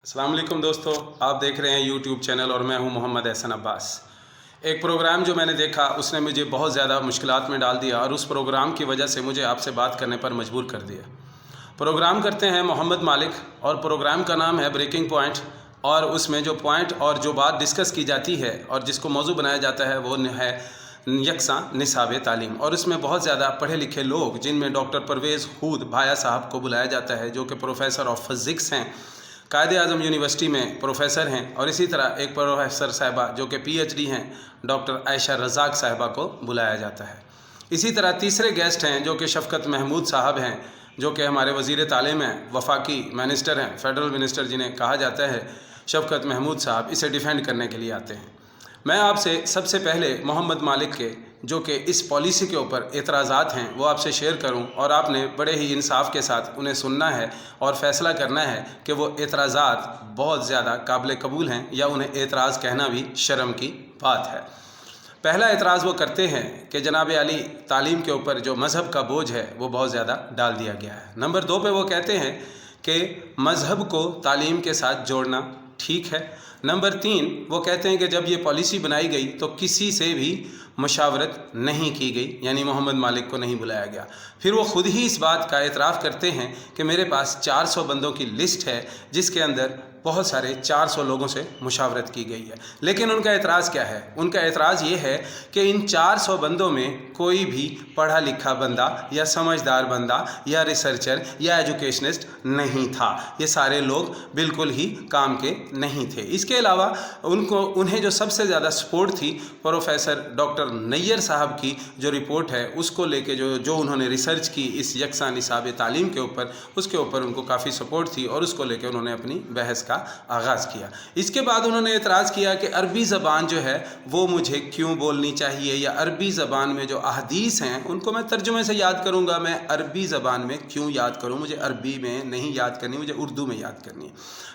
अस्सलाम वालेकुम दोस्तों, आप देख रहे हैं यूट्यूब चैनल और मैं हूं मोहम्मद एहसन अब्बास। एक प्रोग्राम जो मैंने देखा उसने मुझे बहुत ज़्यादा मुश्किलात में डाल दिया और उस प्रोग्राम की वजह से मुझे आपसे बात करने पर मजबूर कर दिया। प्रोग्राम करते हैं मोहम्मद मालिक और प्रोग्राम का नाम है ब्रेकिंग पॉइंट। और उसमें जो पॉइंट और जो बात डिस्कस की जाती है और जिसको मौजू बनाया जाता है वो है यकसा निसाब तालीम। और उसमें बहुत ज़्यादा पढ़े लिखे लोग जिनमें डॉक्टर परवेज़ हूद भाया साहब को बुलाया जाता है जो कि प्रोफेसर ऑफ फिज़िक्स हैं, कायदे आज़म यूनिवर्सिटी में प्रोफेसर हैं। और इसी तरह एक प्रोफेसर साहिबा जो कि PhD हैं डॉक्टर आयशा रज़ाक साहिबा को बुलाया जाता है। इसी तरह तीसरे गेस्ट हैं जो कि शफ़कत महमूद साहब हैं जो कि हमारे वज़ीर तालीम हैं, वफाकी मिनिस्टर हैं, फेडरल मिनिस्टर जिन्हें कहा जाता है शफ़कत महमूद साहब, इसे डिफेंड करने के लिए आते हैं। मैं आपसे सबसे पहले मोहम्मद मालिक के जो कि इस पॉलिसी के ऊपर एतराज़ात हैं वो आपसे शेयर करूं और आपने बड़े ही इंसाफ के साथ उन्हें सुनना है और फ़ैसला करना है कि वो एतराज़ात बहुत ज़्यादा काबिल कबूल हैं या उन्हें एतराज़ कहना भी शर्म की बात है। पहला एतराज़ वो करते हैं कि जनाब अली तालीम के ऊपर जो मज़हब का बोझ है वो बहुत ज़्यादा डाल दिया गया है। नंबर 2 पे वो कहते हैं कि मज़हब को तालीम के साथ जोड़ना ठीक है। नंबर 3 वो कहते हैं कि जब ये पॉलिसी बनाई गई तो किसी से भी मशावरत नहीं की गई, यानी मोहम्मद मालिक को नहीं बुलाया गया। फिर वो ख़ुद ही इस बात का एतराफ़ करते हैं कि मेरे पास 400 बंदों की लिस्ट है जिसके अंदर बहुत सारे 400 लोगों से मुशावरत की गई है। लेकिन उनका एतराज़ क्या है? उनका एतराज़ ये है कि इन 400 बंदों में कोई भी पढ़ा लिखा बंदा या समझदार बंदा या रिसर्चर या एजुकेशनिस्ट नहीं था। ये सारे लोग बिल्कुल ही काम के नहीं थे। इसके अलावा उन्हें जो सबसे ज़्यादा सपोर्ट थी प्रोफेसर डॉक्टर नैयर साहब की जो रिपोर्ट है उसको लेके जो उन्होंने रिसर्च की इस यकसा निसाब तालीम के ऊपर, उसके ऊपर उनको काफ़ी सपोर्ट थी और उसको लेके उन्होंने अपनी बहस का आगाज़ किया। इसके बाद उन्होंने एतराज़ किया कि अरबी ज़बान जो है वो मुझे क्यों बोलनी चाहिए, या अरबी ज़बान में जो अहदीस हैं उनको मैं तर्जुमे से याद करूँगा, मैं अरबी ज़बान में क्यों याद करूँ, मुझे अरबी में नहीं याद करनी, मुझे उर्दू में याद करनी है।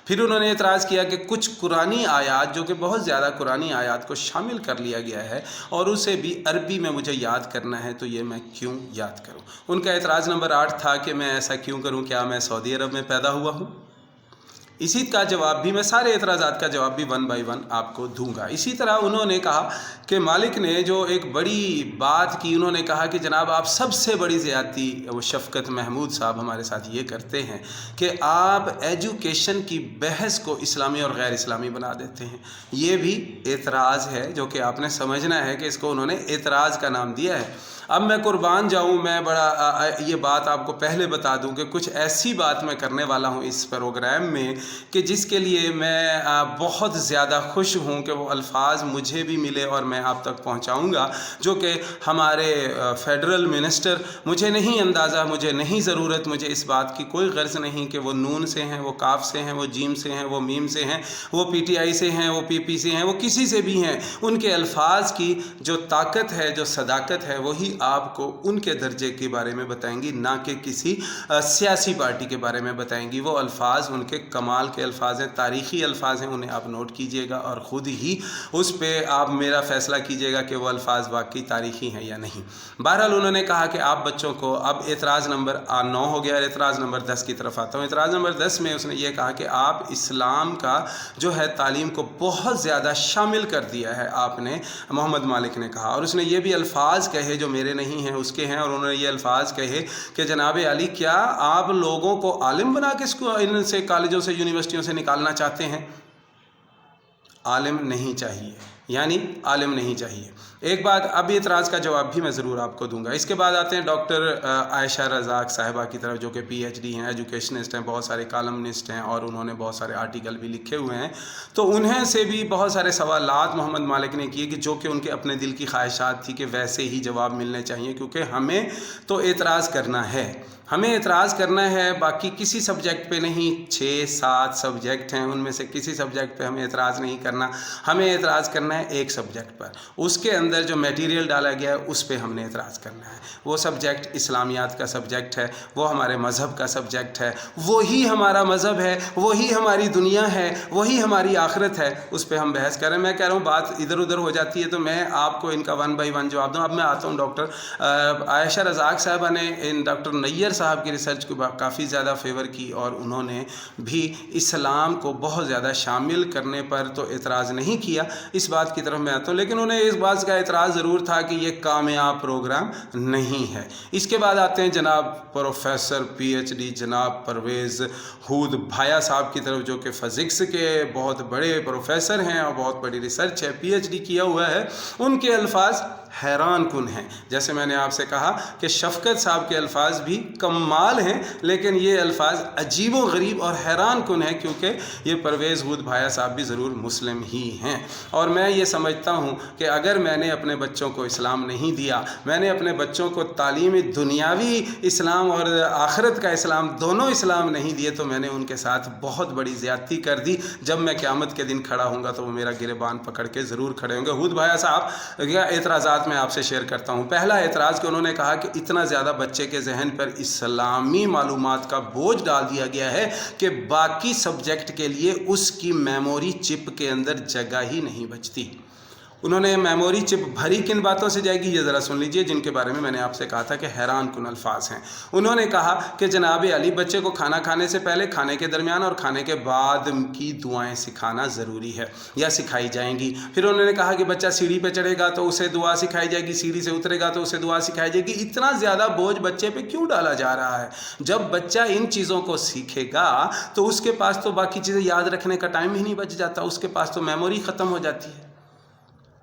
फिर उन्होंने एतराज़ किया कि कुछ कुरानी आयात जो कि बहुत ज़्यादा कुरानी आयात को शामिल कर लिया गया है और उसे भी अरबी में मुझे याद करना है, तो ये मैं क्यों याद करूँ। उनका एतराज़ नंबर 8 था कि मैं ऐसा क्यों करूँ, क्या मैं सऊदी अरब में पैदा हुआ हूँ। इसी का जवाब भी मैं सारे एतराज़ात का जवाब भी 1 बाय 1 आपको दूंगा। इसी तरह उन्होंने कहा कि मालिक ने जो एक बड़ी बात की, उन्होंने कहा कि जनाब आप सबसे बड़ी ज़्यादती वो शफ़कत महमूद साहब हमारे साथ ये करते हैं कि आप एजुकेशन की बहस को इस्लामी और गैर इस्लामी बना देते हैं। ये भी एतराज़ है जो कि आपने समझना है कि इसको उन्होंने एतराज़ का नाम दिया है। अब मैं कुर्बान जाऊं, मैं बड़ा ये बात आपको पहले बता दूं कि कुछ ऐसी बात मैं करने वाला हूं इस प्रोग्राम में कि जिसके लिए मैं बहुत ज़्यादा खुश हूं कि वो अल्फाज मुझे भी मिले और मैं आप तक पहुंचाऊंगा, जो कि हमारे फेडरल मिनिस्टर, मुझे नहीं अंदाज़ा, मुझे नहीं ज़रूरत, मुझे इस बात की कोई गर्ज़ नहीं कि वो नून से हैं, वो काफ से हैं, वो जीम से हैं, वो मीम से हैं, वो PTI से हैं, वो PP से हैं, वो किसी से भी हैं। उनके अल्फाज की जो ताकत है, जो सदाकत है, वही आपको उनके दर्जे के बारे में बताएंगी, ना कि किसी सियासी पार्टी के बारे में बताएंगी। वो अल्फाज उनके कमाल के अल्फाज हैं, तारीख़ी अल्फाज हैं, उन्हें आप नोट कीजिएगा और ख़ुद ही उस पर आप मेरा फ़ैसला कीजिएगा कि वो अल्फाज वाकई तारीख़ी हैं या नहीं। बहरहाल उन्होंने कहा कि आप बच्चों को, अब एतराज़ नंबर 9 हो गया, एतराज़ नंबर 10 की तरफ आता हूँ। एतराज़ नंबर 10 में उसने ये कहा कि आप इस्लाम का जो है तालीम को बहुत ज़्यादा शामिल कर दिया है आपने, मोहम्मद मालिक ने कहा। और उसने ये भी अल्फाज कहे जो मेरे नहीं हैं उसके हैं, और उन्होंने ये अल्फाज कहे कि जनाब अली क्या आप लोगों को आलिम बना के इनसे कॉलेजों से यूनिवर्सिटियों से निकालना चाहते हैं? आलिम नहीं चाहिए, यानी आलिम नहीं चाहिए। एक बात, अब एतराज़ का जवाब भी मैं ज़रूर आपको दूंगा। इसके बाद आते हैं डॉक्टर आयशा रज़ाक साहिबा की तरफ जो कि PhD हैं, एजुकेशनिस्ट हैं, बहुत सारे कॉलमनिस्ट हैं और उन्होंने बहुत सारे आर्टिकल भी लिखे हुए हैं। तो उन्हें से भी बहुत सारे सवालात मोहम्मद मालिक ने किए कि जो कि उनके अपने दिल की ख्वाहिशात थी कि वैसे ही जवाब मिलने चाहिए, क्योंकि हमें तो एतराज़ करना है, हमें एतराज़ करना है, बाकी किसी सब्जेक्ट पे नहीं। 6-7 सब्जेक्ट हैं, उनमें से किसी सब्जेक्ट पे हमें एतराज़ नहीं करना। हमें एतराज़ करना करना है एक सब्जेक्ट पर, उसके अंदर जो मटेरियल डाला गया है उस पर हमने एतराज़ करना है। वो सब्जेक्ट इस्लामियात का सब्जेक्ट है, वो हमारे मज़हब का सब्जेक्ट है, वही हमारा मज़हब है, वही हमारी दुनिया है, वही हमारी आखिरत है, उस पर हम बहस करें। मैं कह रहा हूँ बात इधर उधर हो जाती है तो मैं आपको इनका 1 बाय 1 जवाब दूँ। अब मैं आता हूँ डॉक्टर आयशा रज़ाक साहबा ने इन डॉक्टर नैयर साहब की रिसर्च को काफ़ी ज़्यादा फेवर की और उन्होंने भी इस्लाम को बहुत ज़्यादा शामिल करने पर तो एतराज़ नहीं किया, इस बात की तरफ मैं आता हूँ, लेकिन उन्हें इस बात का एतराज़ ज़रूर था कि ये कामयाब प्रोग्राम नहीं है। इसके बाद आते हैं जनाब प्रोफेसर PhD जनाब परवेज़ हूद भाया साहब की तरफ, जो कि फ़िज़िक्स के बहुत बड़े प्रोफेसर हैं और बहुत बड़ी रिसर्च है, PhD किया हुआ है। उनके अल्फाज हैरान कुन हैं। जैसे मैंने आपसे कहा कि शफ़क़त साहब के अल्फाज भी कमाल हैं, लेकिन ये अल्फाज अजीब व गरीब और हैरान कुन हैं, क्योंकि ये परवेज़ हूद भाया साहब भी ज़रूर मुस्लिम ही हैं। और मैं ये समझता हूँ कि अगर मैंने अपने बच्चों को इस्लाम नहीं दिया, मैंने अपने बच्चों को तालीम दुनियावी इस्लाम और आखिरत का इस्लाम, दोनों इस्लाम नहीं दिए, तो मैंने उनके साथ बहुत बड़ी ज़्यादती कर दी। जब मैं क़यामत के दिन खड़ा होऊंगा तो वो मेरा गिरबान पकड़ के ज़रूर खड़े होंगे। हूद भाया साहब क्या एतराज़ात मैं आपसे शेयर करता हूँ। पहला एतराज़ कि उन्होंने कहा कि इतना ज़्यादा बच्चे के जहन पर इस्लामी मालूमात का बोझ डाल दिया गया है कि बाकी सब्जेक्ट के लिए उसकी मेमोरी चिप के अंदर जगह ही नहीं बचती। उन्होंने मेमोरी चिप भरी किन बातों से जाएगी ये ज़रा सुन लीजिए, जिनके बारे में मैंने आपसे कहा था कि हैरान कुन अल्फाज हैं। उन्होंने कहा कि जनाब अली बच्चे को खाना खाने से पहले, खाने के दरमियान और खाने के बाद की दुआएं सिखाना ज़रूरी है या सिखाई जाएंगी। फिर उन्होंने कहा कि बच्चा सीढ़ी पे चढ़ेगा तो उसे दुआ सिखाई जाएगी, सीढ़ी से उतरेगा तो उसे दुआ सिखाई जाएगी। इतना ज़्यादा बोझ बच्चे पे क्यों डाला जा रहा है? जब बच्चा इन चीज़ों को सीखेगा तो उसके पास तो बाकी चीज़ें याद रखने का टाइम ही नहीं बच जाता, उसके पास तो मेमोरी ख़त्म हो जाती है।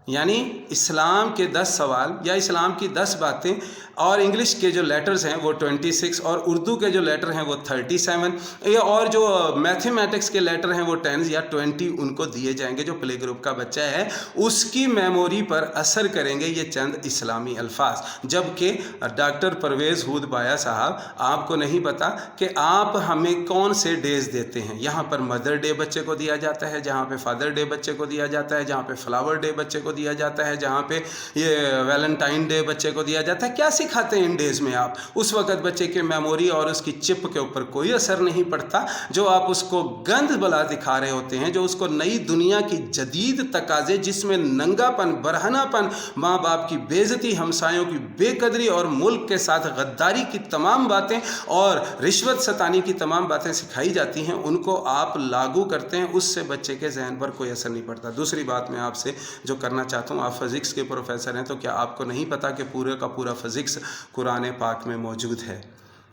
यानी इस्लाम के 10 सवाल या इस्लाम की 10 बातें, और इंग्लिश के जो लेटर्स हैं वो 26 और उर्दू के जो लेटर हैं वो 37, और जो मैथमेटिक्स के लेटर हैं वो 10 या 20 उनको दिए जाएंगे। जो प्ले ग्रुप का बच्चा है उसकी मेमोरी पर असर करेंगे ये चंद इस्लामी अल्फाज। जबकि डॉक्टर परवेज़ हूद भाया साहब, आपको नहीं पता कि आप हमें कौन से डेज देते हैं। यहाँ पर मदर डे बच्चे को दिया जाता है, जहाँ पे फादर डे बच्चे को दिया जाता है, जहाँ पे फ्लावर डे बच्चे को दिया जाता है, जहाँ पे ये वैलेंटाइन डे बच्चे को दिया जाता है। क्या सिखाते हैं इन डेज में आप? उस वक्त बच्चे की मेमोरी और उसकी चिप के ऊपर कोई असर नहीं पड़ता। जो आप उसको गंद बला दिखा रहे होते हैं, जो उसको नई दुनिया की जदीद तकाजे, जिसमें नंगापन, बरहनापन, माँ बाप की बेइज्जती, हमसायों की बेकदरी और मुल्क के साथ गद्दारी की तमाम बातें और रिश्वत सतानी की तमाम बातें सिखाई जाती हैं, उनको आप लागू करते हैं, उससे बच्चे के जहन पर कोई असर नहीं पड़ता। दूसरी बात मैं आपसे जो करना चाहता हूँ, आप फ़िज़िक्स के प्रोफेसर हैं, तो क्या आपको नहीं पता कि पूरे का पूरा फ़िज़िक्स कुरान पाक में मौजूद है?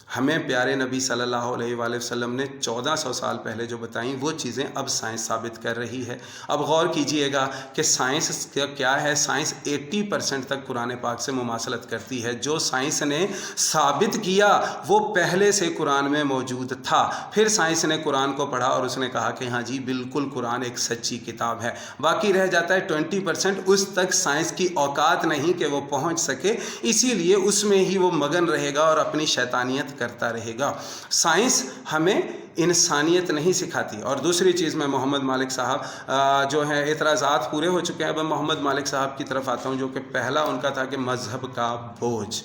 हमें प्यारे नबी सल्लल्लाहु अलैहि वसल्लम ने 1400 साल पहले जो बताई वो चीज़ें अब साइंस साबित कर रही है। अब गौर कीजिएगा कि साइंस क्या है। साइंस 80% तक कुरान पाक से मुमासलत करती है। जो साइंस ने साबित किया वो पहले से कुरान में मौजूद था। फिर साइंस ने कुरान को पढ़ा और उसने कहा कि हाँ जी बिल्कुल कुरान एक सच्ची किताब है। बाकी रह जाता है 20%, उस तक साइंस की औकात नहीं कि वो पहुँच सके, इसीलिए उसमें ही वो मगन रहेगा और अपनी शैतानियत करता रहेगा। साइंस हमें इंसानियत नहीं सिखाती। और दूसरी चीज़, मैं मोहम्मद मालिक साहब जो हैं एतराज़ात पूरे हो चुके हैं, अब मैं मोहम्मद मालिक साहब की तरफ आता हूँ, जो कि पहला उनका था कि मज़हब का बोझ।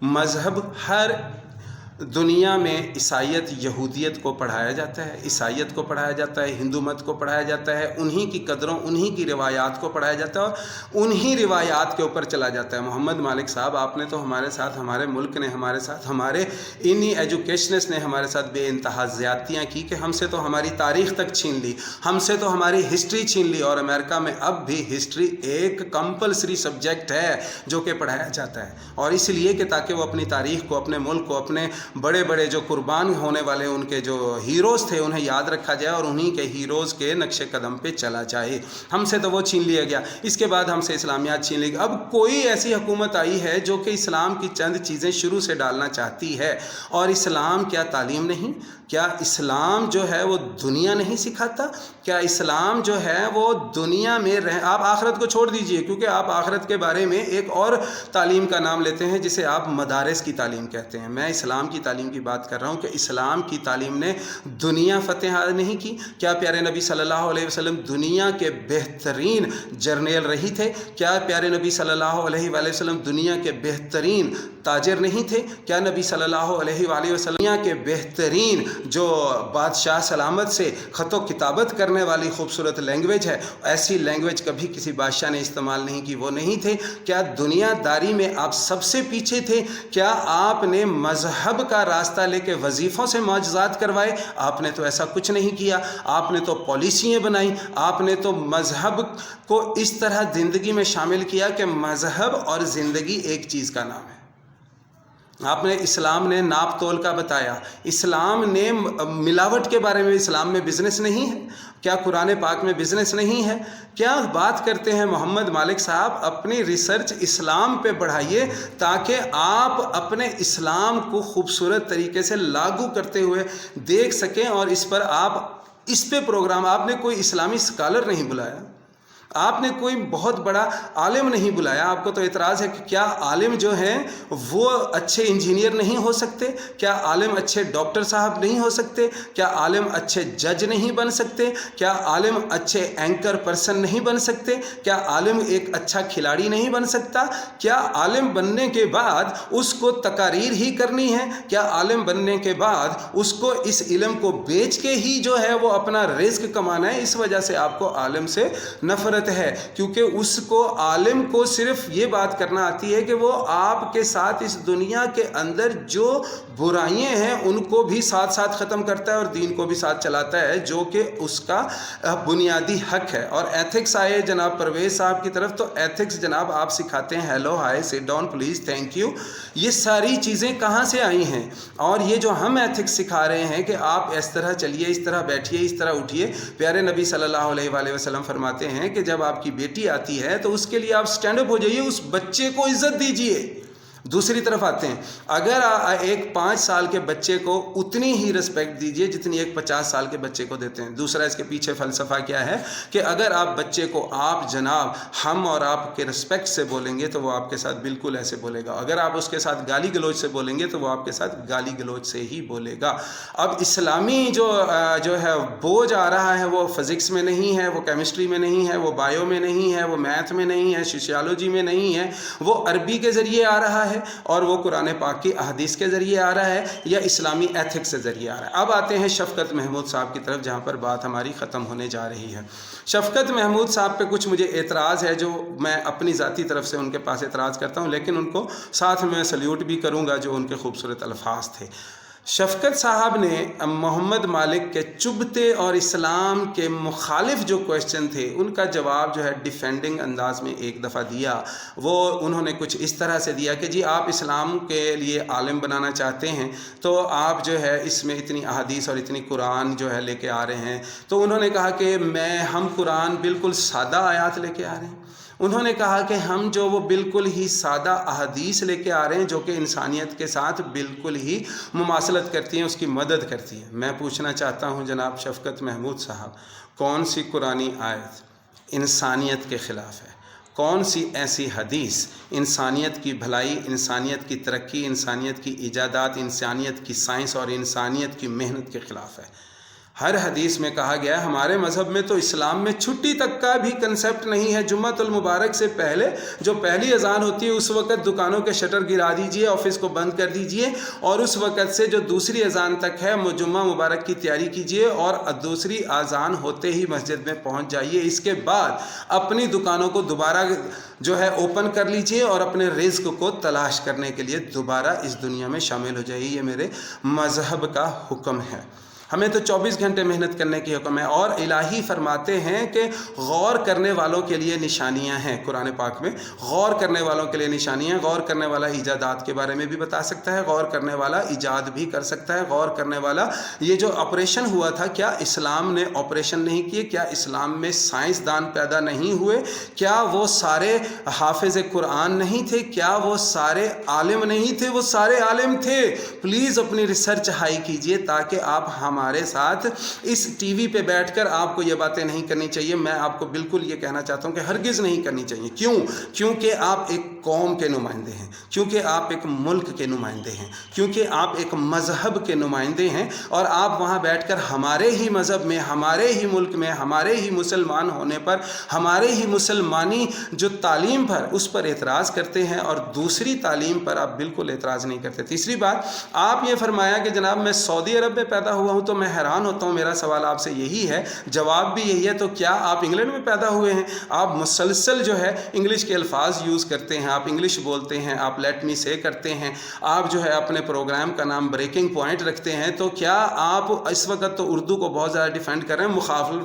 मज़हब हर दुनिया में ईसाईयत यहूदियत को पढ़ाया जाता है, ईसाईयत को पढ़ाया जाता है, हिंदू मत को पढ़ाया जाता है, उन्हीं की कदरों, उन्हीं की रिवायात को पढ़ाया जाता है और उन्हीं रिवायात के ऊपर चला जाता है। मोहम्मद मालिक साहब, आपने तो हमारे साथ, हमारे मुल्क ने हमारे साथ, हमारे इन्हीं एजुकेशनिस्ट ने हमारे साथ बेइंतहा ज़्यादतियाँ की कि हमसे तो हमारी तारीख़ तक छीन ली, हमसे तो हमारी हिस्ट्री छीन ली। और अमेरिका में अब भी हिस्ट्री एक कंपलसरी सब्जेक्ट है जो कि पढ़ाया जाता है, और इसलिए कि ताकि वो अपनी तारीख़ को, अपने मुल्क को, अपने बड़े बड़े जो कुर्बान होने वाले उनके जो हीरोज़ थे उन्हें याद रखा जाए और उन्हीं के हीरोज़ के नक्शे कदम पे चला जाए। हमसे तो वो छीन लिया गया, इसके बाद हमसे इस्लामियात छीन ली गई। अब कोई ऐसी हुकूमत आई है जो कि इस्लाम की चंद चीज़ें शुरू से डालना चाहती है। और इस्लाम क्या तालीम नहीं? क्या इस्लाम जो है वो दुनिया नहीं सिखाता? क्या इस्लाम जो है वो दुनिया में आप आखिरत को छोड़ दीजिए, क्योंकि आप आखिरत के बारे में एक और तालीम का नाम लेते हैं जिसे आप मदारिस की तालीम कहते हैं। मैं इस्लाम की تعلیم کی بات کر رہا ہوں کہ اسلام کی تعلیم نے دنیا فتح نہیں کی؟ کیا پیارے نبی صلی اللہ علیہ وسلم دنیا کے بہترین جرنیل رہی تھے؟ کیا پیارے نبی صلی اللہ علیہ وآلہ وسلم دنیا کے بہترین تاجر نہیں تھے؟ کیا نبی صلی اللہ علیہ وآلہ وسلم دنیا کے بہترین جو بادشاہ سلامت سے خط و کتابت کرنے والی خوبصورت لینگویج ہے، ایسی لینگویج کبھی کسی بادشاہ نے استعمال نہیں کی، وہ نہیں تھے؟ کیا دنیا داری میں آپ سب سے پیچھے تھے؟ کیا آپ نے مذہب کا راستہ لے کے وظیفوں سے معجزات کروائے؟ آپ نے تو ایسا کچھ نہیں کیا۔ آپ نے تو پالیسیاں بنائیں، آپ نے تو مذہب کو اس طرح زندگی میں شامل کیا کہ مذہب اور زندگی ایک چیز کا نام ہے۔ آپ نے اسلام نے ناپ تول کا بتایا، اسلام نے ملاوٹ کے بارے میں، اسلام میں بزنس نہیں ہے؟ کیا قرآن پاک میں بزنس نہیں ہے؟ کیا بات کرتے ہیں محمد مالک صاحب؟ اپنی ریسرچ اسلام پہ بڑھائیے تاکہ آپ اپنے اسلام کو خوبصورت طریقے سے لاگو کرتے ہوئے دیکھ سکیں، اور اس پر آپ اس پہ پروگرام، آپ نے کوئی اسلامی اسکالر نہیں بلایا، آپ نے کوئی بہت بڑا عالم نہیں بلایا۔ آپ کو تو اعتراض ہے کہ کیا عالم جو ہیں وہ اچھے انجینئر نہیں ہو سکتے؟ کیا عالم اچھے ڈاکٹر صاحب نہیں ہو سکتے؟ کیا عالم اچھے جج نہیں بن سکتے؟ کیا عالم اچھے اینکر پرسن نہیں بن سکتے؟ کیا عالم ایک اچھا کھلاڑی نہیں بن سکتا؟ کیا عالم بننے کے بعد اس کو تقاریر ہی کرنی ہے؟ کیا عالم بننے کے بعد اس کو اس علم کو بیچ کے ہی جو ہے وہ اپنا رزق کمانا ہے؟ اس وجہ سے آپ کو عالم سے نفرت ہے، کیونکہ اس کو عالم کو صرف یہ بات کرنا آتی ہے کہ وہ آپ کے ساتھ اس دنیا کے اندر جو برائیاں ہیں ان کو بھی ساتھ ساتھ ختم کرتا ہے اور دین کو بھی ساتھ چلاتا ہے، جو کہ اس کا بنیادی حق ہے۔ اور ایتھکس آئے جناب پرویز صاحب کی طرف، تو ایتھکس جناب آپ سکھاتے ہیں hello hi sit down please thank you, یہ ساری چیزیں کہاں سے آئی ہیں؟ اور یہ جو ہم ایتھکس سکھا رہے ہیں کہ آپ اس طرح چلیے، اس طرح بیٹھیے، اس طرح اٹھیے، پیارے نبی صلی اللہ علیہ وآلہ وسلم فرماتے ہیں کہ جب آپ کی بیٹی آتی ہے تو اس کے لیے آپ سٹینڈ اپ ہو جائیے، اس بچے کو عزت دیجیے۔ دوسری طرف آتے ہیں، اگر ایک 5 سال کے بچے کو اتنی ہی رسپیکٹ دیجیے جتنی ایک 50 سال کے بچے کو دیتے ہیں۔ دوسرا اس کے پیچھے فلسفہ کیا ہے کہ اگر آپ بچے کو آپ جناب ہم اور آپ کے رسپیکٹ سے بولیں گے تو وہ آپ کے ساتھ بالکل ایسے بولے گا، اگر آپ اس کے ساتھ گالی گلوچ سے بولیں گے تو وہ آپ کے ساتھ گالی گلوچ سے ہی بولے گا۔ اب اسلامی جو ہے بوجھ آ رہا ہے وہ فزکس میں نہیں ہے، وہ کیمسٹری میں نہیں ہے، وہ بایو میں نہیں ہے، وہ میتھ میں نہیں ہے، سوشیالوجی میں نہیں ہے، وہ عربی کے ذریعے آ رہا ہے اور وہ قرآن پاک کی احادیث کے ذریعے آ رہا ہے یا اسلامی ایتھکس سے ذریعے آ رہا ہے۔ اب آتے ہیں شفقت محمود صاحب کی طرف، جہاں پر بات ہماری ختم ہونے جا رہی ہے۔ شفقت محمود صاحب پہ کچھ مجھے اعتراض ہے جو میں اپنی ذاتی طرف سے ان کے پاس اعتراض کرتا ہوں، لیکن ان کو ساتھ میں سلیوٹ بھی کروں گا جو ان کے خوبصورت الفاظ تھے۔ شفقت صاحب نے محمد مالک کے چبھتے اور اسلام کے مخالف جو کویشچن تھے ان کا جواب جو ہے ڈیفینڈنگ انداز میں ایک دفعہ دیا۔ وہ انہوں نے کچھ اس طرح سے دیا کہ جی آپ اسلام کے لیے عالم بنانا چاہتے ہیں تو آپ جو ہے اس میں اتنی احادیث اور اتنی قرآن جو ہے لے کے آ رہے ہیں، تو انہوں نے کہا کہ ہم قرآن بالکل سادہ آیات لے کے آ رہے ہیں۔ انہوں نے کہا کہ ہم جو وہ بالکل ہی سادہ احادیث لے کے آ رہے ہیں جو کہ انسانیت کے ساتھ بالکل ہی مماثلت کرتی ہیں، اس کی مدد کرتی ہیں۔ میں پوچھنا چاہتا ہوں جناب شفقت محمود صاحب، کون سی قرآنی آیت انسانیت کے خلاف ہے؟ کون سی ایسی حدیث انسانیت کی بھلائی، انسانیت کی ترقی، انسانیت کی ایجادات، انسانیت کی سائنس اور انسانیت کی محنت کے خلاف ہے؟ ہر حدیث میں کہا گیا ہے، ہمارے مذہب میں تو اسلام میں چھٹی تک کا بھی کنسیپٹ نہیں ہے۔ جمعۃ المبارک سے پہلے جو پہلی اذان ہوتی ہے اس وقت دکانوں کے شٹر گرا دیجئے، آفس کو بند کر دیجئے، اور اس وقت سے جو دوسری اذان تک ہے جمعہ مبارک کی تیاری کیجئے اور دوسری اذان ہوتے ہی مسجد میں پہنچ جائیے۔ اس کے بعد اپنی دکانوں کو دوبارہ جو ہے اوپن کر لیجئے اور اپنے رزق کو تلاش کرنے کے لیے دوبارہ اس دنیا میں شامل ہو جائیے۔ یہ میرے مذہب کا حکم ہے۔ ہمیں تو 24 گھنٹے محنت کرنے کی حکم ہے، اور الہی فرماتے ہیں کہ غور کرنے والوں کے لیے نشانیاں ہیں۔ قرآن پاک میں غور کرنے والوں کے لیے نشانیاں، غور کرنے والا ایجادات کے بارے میں بھی بتا سکتا ہے، غور کرنے والا ایجاد بھی کر سکتا ہے، غور کرنے والا یہ جو آپریشن ہوا تھا، کیا اسلام نے آپریشن نہیں کیے؟ کیا اسلام میں سائنسدان پیدا نہیں ہوئے؟ کیا وہ سارے حافظ قرآن نہیں تھے؟ کیا وہ سارے عالم نہیں تھے؟ وہ سارے عالم تھے۔ پلیز اپنی ریسرچ ہائی کیجئے تاکہ آپ ہمارے ہمارے ساتھ اس ٹی وی پہ بیٹھ کر آپ کو یہ باتیں نہیں کرنی چاہیے. میں آپ کو بالکل یہ کہنا چاہتا ہوں کہ ہرگز نہیں کرنی چاہیے. کیوں؟ کیونکہ آپ ایک قوم کے نمائندے ہیں, کیونکہ آپ ایک ملک کے نمائندے ہیں, کیونکہ آپ ایک مذہب کے نمائندے ہیں, اور آپ وہاں بیٹھ کر ہمارے ہی مذہب میں, ہمارے ہی ملک میں, ہمارے ہی مسلمان ہونے پر, ہمارے ہی مسلمانی جو تعلیم پر اس پر اعتراض کرتے ہیں, اور دوسری تعلیم پر آپ بالکل اعتراض نہیں کرتے. تیسری بات, آپ یہ فرمایا کہ جناب میں سعودی عرب میں پیدا ہوا ہوں, تو میں حیران ہوتا ہوں. میرا سوال آپ سے یہی ہے, جواب بھی یہی ہے, تو کیا آپ انگلینڈ میں پیدا ہوئے ہیں؟ آپ مسلسل جو ہے انگلش کے الفاظ یوز کرتے ہیں, آپ انگلش بولتے ہیں, آپ لیٹ می سے کرتے ہیں, آپ جو ہے اپنے پروگرام کا نام بریکنگ پوائنٹ رکھتے ہیں, تو کیا آپ اس وقت تو اردو کو بہت زیادہ ڈیفینڈ کر رہے ہیں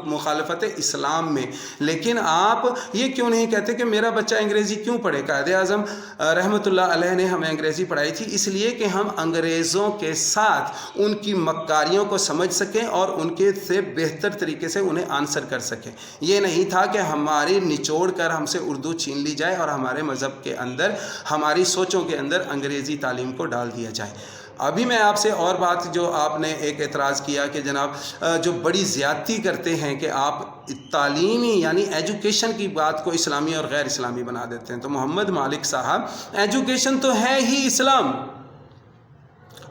مخالفت اسلام میں, لیکن آپ یہ کیوں نہیں کہتے کہ میرا بچہ انگریزی کیوں پڑھے؟ قائد اعظم رحمۃ اللہ علیہ نے ہمیں انگریزی پڑھائی تھی اس لیے کہ ہم انگریزوں کے ساتھ ان کی مکاریوں کو سمجھ سکیں اور ان کے سے بہتر طریقے سے انہیں آنسر کر سکیں. یہ نہیں تھا کہ ہماری نچوڑ کر ہم سے اردو چھین لی جائے اور ہمارے مذہب کے اندر, ہماری سوچوں کے اندر انگریزی تعلیم کو ڈال دیا جائے. ابھی میں آپ سے اور بات, جو آپ نے ایک اعتراض کیا کہ جناب جو بڑی زیادتی کرتے ہیں کہ آپ تعلیمی یعنی ایجوکیشن کی بات کو اسلامی اور غیر اسلامی بنا دیتے ہیں. تو محمد مالک صاحب, ایجوکیشن تو ہے ہی اسلام,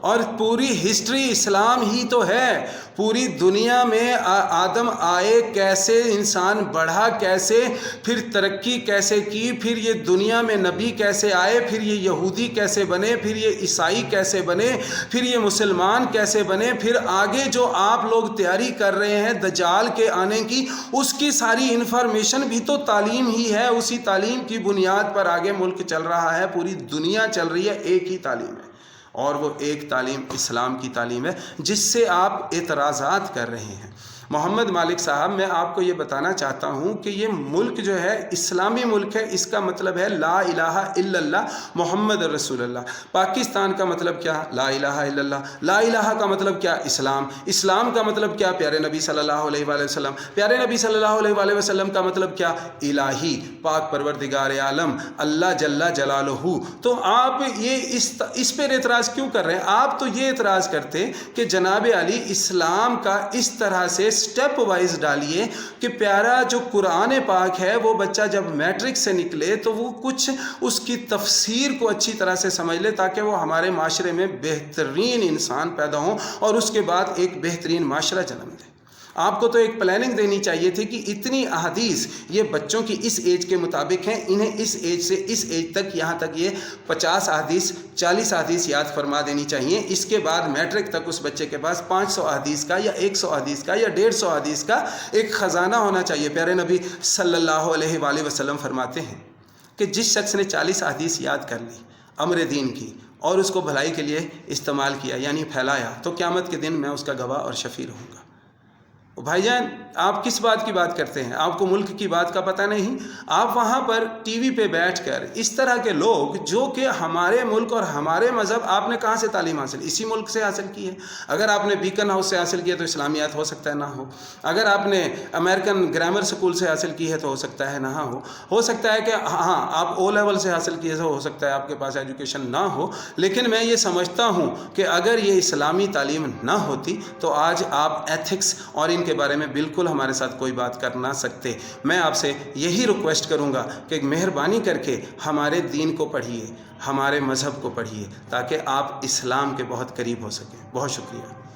اور پوری ہسٹری اسلام ہی تو ہے. پوری دنیا میں آدم آئے کیسے, انسان بڑھا کیسے, پھر ترقی کیسے کی, پھر یہ دنیا میں نبی کیسے آئے, پھر یہ یہودی کیسے بنے, پھر یہ عیسائی کیسے بنے, پھر یہ مسلمان کیسے بنے, پھر آگے جو آپ لوگ تیاری کر رہے ہیں دجال کے آنے کی, اس کی ساری انفارمیشن بھی تو تعلیم ہی ہے. اسی تعلیم کی بنیاد پر آگے ملک چل رہا ہے, پوری دنیا چل رہی ہے, ایک ہی تعلیم ہے, اور وہ ایک تعلیم اسلام کی تعلیم ہے جس سے آپ اعتراضات کر رہے ہیں. محمد مالک صاحب, میں آپ کو یہ بتانا چاہتا ہوں کہ یہ ملک جو ہے اسلامی ملک ہے. اس کا مطلب ہے لا الہ الا اللہ محمد رسول اللہ. پاکستان کا مطلب کیا؟ لا الہ الا اللہ. لا الہ کا مطلب کیا؟ اسلام. اسلام کا مطلب کیا؟ پیارے نبی صلی اللہ علیہ وآلہ وسلم. پیارے نبی صلی اللہ علیہ وآلہ وسلم کا مطلب کیا؟ الہی, پاک پروردگار عالم اللہ جل جلالہ. تو آپ یہ اس پر اعتراض کیوں کر رہے ہیں؟ آپ تو یہ اعتراض کرتے کہ جناب علی اسلام کا اس طرح سے سٹیپ وائز ڈالیے کہ پیارا جو قرآن پاک ہے وہ بچہ جب میٹرک سے نکلے تو وہ کچھ اس کی تفسیر کو اچھی طرح سے سمجھ لے, تاکہ وہ ہمارے معاشرے میں بہترین انسان پیدا ہوں اور اس کے بعد ایک بہترین معاشرہ جنم دے. آپ کو تو ایک پلاننگ دینی چاہیے تھی کہ اتنی احادیث یہ بچوں کی اس ایج کے مطابق ہیں, انہیں اس ایج سے اس ایج تک, یہاں تک یہ 50 احادیث 40 احادیث یاد فرما دینی چاہیے. اس کے بعد میٹرک تک اس بچے کے پاس 500 احادیث کا یا 100 احادیث کا یا 150 احادیث کا ایک خزانہ ہونا چاہیے. پیارے نبی صلی اللہ علیہ وآلہ وسلم فرماتے ہیں کہ جس شخص نے 40 احادیث یاد کر لی امر دین کی اور اس کو بھلائی کے لیے استعمال کیا یعنی پھیلایا, تو قیامت کے دن میں اس کا گواہ اور شفیع رہوں گا. بھائی جان, آپ کس بات کی بات کرتے ہیں؟ آپ کو ملک کی بات کا پتہ نہیں؟ آپ وہاں پر ٹی وی پہ بیٹھ کر اس طرح کے لوگ جو کہ ہمارے ملک اور ہمارے مذہب, آپ نے کہاں سے تعلیم حاصل؟ اسی ملک سے حاصل کی ہے. اگر آپ نے بیکن ہاؤس سے حاصل کی ہے تو اسلامیات ہو سکتا ہے نہ ہو. اگر آپ نے امریکن گرامر سکول سے حاصل کی ہے تو ہو سکتا ہے نہ ہو سکتا ہے کہ ہاں آپ او لیول سے حاصل کیے تو ہو سکتا ہے آپ کے پاس ایجوکیشن نہ ہو. لیکن میں یہ سمجھتا ہوں کہ اگر یہ اسلامی تعلیم نہ ہوتی تو آج آپ ایتھکس اور ان کے بارے میں بالکل ہمارے ساتھ کوئی بات کر نہ سکتے. میں آپ سے یہی ریکویسٹ کروں گا کہ مہربانی کر کے ہمارے دین کو پڑھیے, ہمارے مذہب کو پڑھیے, تاکہ آپ اسلام کے بہت قریب ہو سکیں. بہت شکریہ.